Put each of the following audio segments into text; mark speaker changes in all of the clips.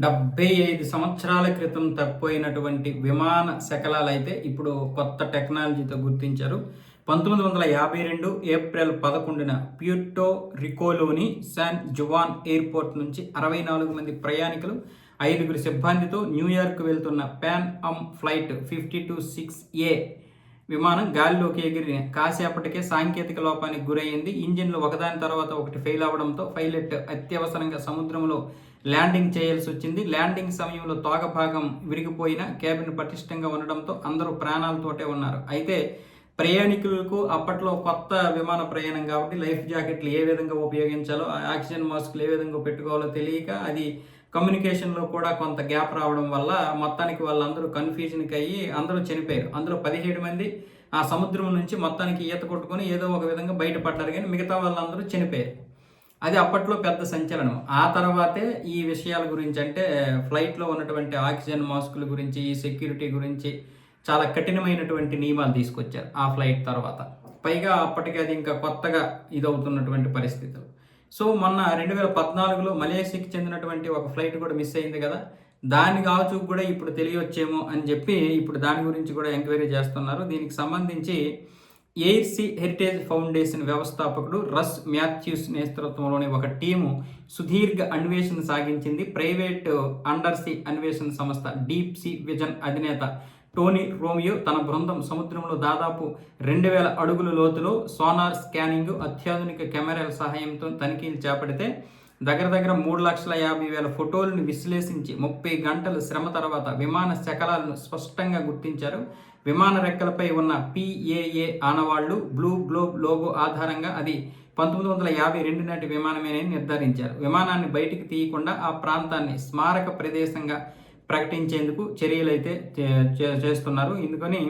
Speaker 1: 75 సంవత్సరాల క్రితం తప్పిపోయినటువంటి విమాన శకలాలైతే ఇప్పుడు కొత్త టెక్నాలజీతో గుర్తించారు. 1952 ఏప్రిల్ 11న ప్యూర్టో రికోలోని శాన్ జువాన్ ఎయిర్పోర్ట్ నుంచి 64 మంది ప్రయాణికులు, 5గురు సిబ్బందితో న్యూయార్క్ వెళ్తున్న పాన్ అమ్ ఫ్లైట్ 526A విమానం గాలిలోకి ఎగిరి కాసేపటికే సాంకేతిక లోపానికి గురయ్యింది. ఇంజిన్లు ఒకదాని తర్వాత ఒకటి ఫెయిల్ అవడంతో పైలట్ అత్యవసరంగా సముద్రంలో ల్యాండింగ్ చేయాల్సి వచ్చింది. ల్యాండింగ్ సమయంలో తోక భాగం విరిగిపోయిన క్యాబిన్ పటిష్టంగా ఉండడంతో అందరూ ప్రాణాలతోటే ఉన్నారు. అయితే ప్రయాణికులకు అప్పట్లో కొత్త విమాన ప్రయాణం కాబట్టి లైఫ్ జాకెట్లు ఏ విధంగా ఉపయోగించాలో, ఆక్సిజన్ మాస్కులు ఏ విధంగా పెట్టుకోవాలో తెలియక అది కమ్యూనికేషన్లో కూడా కొంత గ్యాప్ రావడం వల్ల మొత్తానికి వాళ్ళందరూ కన్ఫ్యూజన్కి అయ్యి అందరూ చనిపోయారు. అందులో 17 మంది ఆ సముద్రం నుంచి మొత్తానికి ఈత కొట్టుకొని ఏదో ఒక విధంగా బయటపడ్డారు, కానీ మిగతా వాళ్ళందరూ చనిపోయారు. అది అప్పట్లో పెద్ద సంచలనం. ఆ తర్వాతే ఈ విషయాల గురించి, అంటే ఫ్లైట్లో ఉన్నటువంటి ఆక్సిజన్ మాస్కుల గురించి, ఈ సెక్యూరిటీ గురించి చాలా కఠినమైనటువంటి నియమాలు తీసుకొచ్చారు ఆ ఫ్లైట్ తర్వాత. పైగా అప్పటికి అది ఇంకా కొత్తగా ఇదవుతున్నటువంటి పరిస్థితులు. సో మొన్న 2014లో మలేషియాకి చెందినటువంటి ఒక ఫ్లైట్ కూడా మిస్ అయింది కదా, దాని కావచ్చు కూడా ఇప్పుడు తెలియవచ్చేమో అని చెప్పి ఇప్పుడు దాని గురించి కూడా ఎంక్వైరీ చేస్తున్నారు. దీనికి సంబంధించి ఎయిర్ సీ హెరిటేజ్ ఫౌండేషన్ వ్యవస్థాపకుడు రస్ మాథ్యూస్ నేతృత్వంలోని ఒక టీము సుదీర్ఘ అన్వేషణ సాగించింది. ప్రైవేట్ అండర్ సీ అన్వేషణ సంస్థ డీప్ సీ విజన్ అధినేత టోనీ రోమియో తన బృందం సముద్రంలో దాదాపు 2000 అడుగుల లోతులో సోనార్ స్కానింగ్, అత్యాధునిక కెమెరాల సహాయంతో తనిఖీలు చేపడితే దగ్గర 3,50,000 ఫోటోలను విశ్లేషించి 30 గంటల శ్రమ తర్వాత విమాన శకలాలను స్పష్టంగా గుర్తించారు. విమాన రెక్కలపై ఉన్న PAA ఆనవాళ్లు, బ్లూ గ్లోబ్ లోగో ఆధారంగా అది 1952 నాటి విమానమేనని నిర్ధారించారు. విమానాన్ని బయటికి తీయకుండా ఆ ప్రాంతాన్ని స్మారక ప్రదేశంగా ప్రకటించేందుకు చర్యలైతే చేస్తున్నారు. ఇందుకని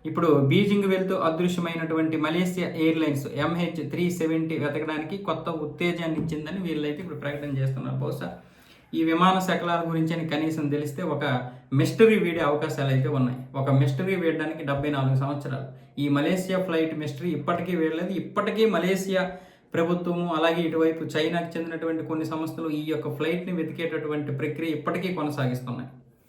Speaker 1: ఇప్పుడు బీజింగ్ వెళ్తూ అదృశ్యమైనటువంటి మలేషియా ఎయిర్లైన్స్ MH370 వెతకడానికి కొత్త ఉత్తేజాన్ని ఇచ్చిందని వీళ్ళైతే ఇప్పుడు ప్రకటన చేస్తున్నారు. బహుశా ఈ విమాన శకలాల గురించి అని కనీసం తెలిస్తే ఒక మిస్టరీ వీడే అవకాశాలు అయితే ఉన్నాయి. ఒక మిస్టరీ వేయడానికి 74 సంవత్సరాలు. ఈ మలేషియా ఫ్లైట్ మిస్టరీ ఇప్పటికీ వేయలేదు. ఇప్పటికీ మలేషియా ప్రభుత్వము, అలాగే ఇటువైపు చైనాకు చెందినటువంటి కొన్ని సంస్థలు ఈ యొక్క ఫ్లైట్ని వెతికేటటువంటి ప్రక్రియ ఇప్పటికీ కొనసాగిస్తున్నాయి.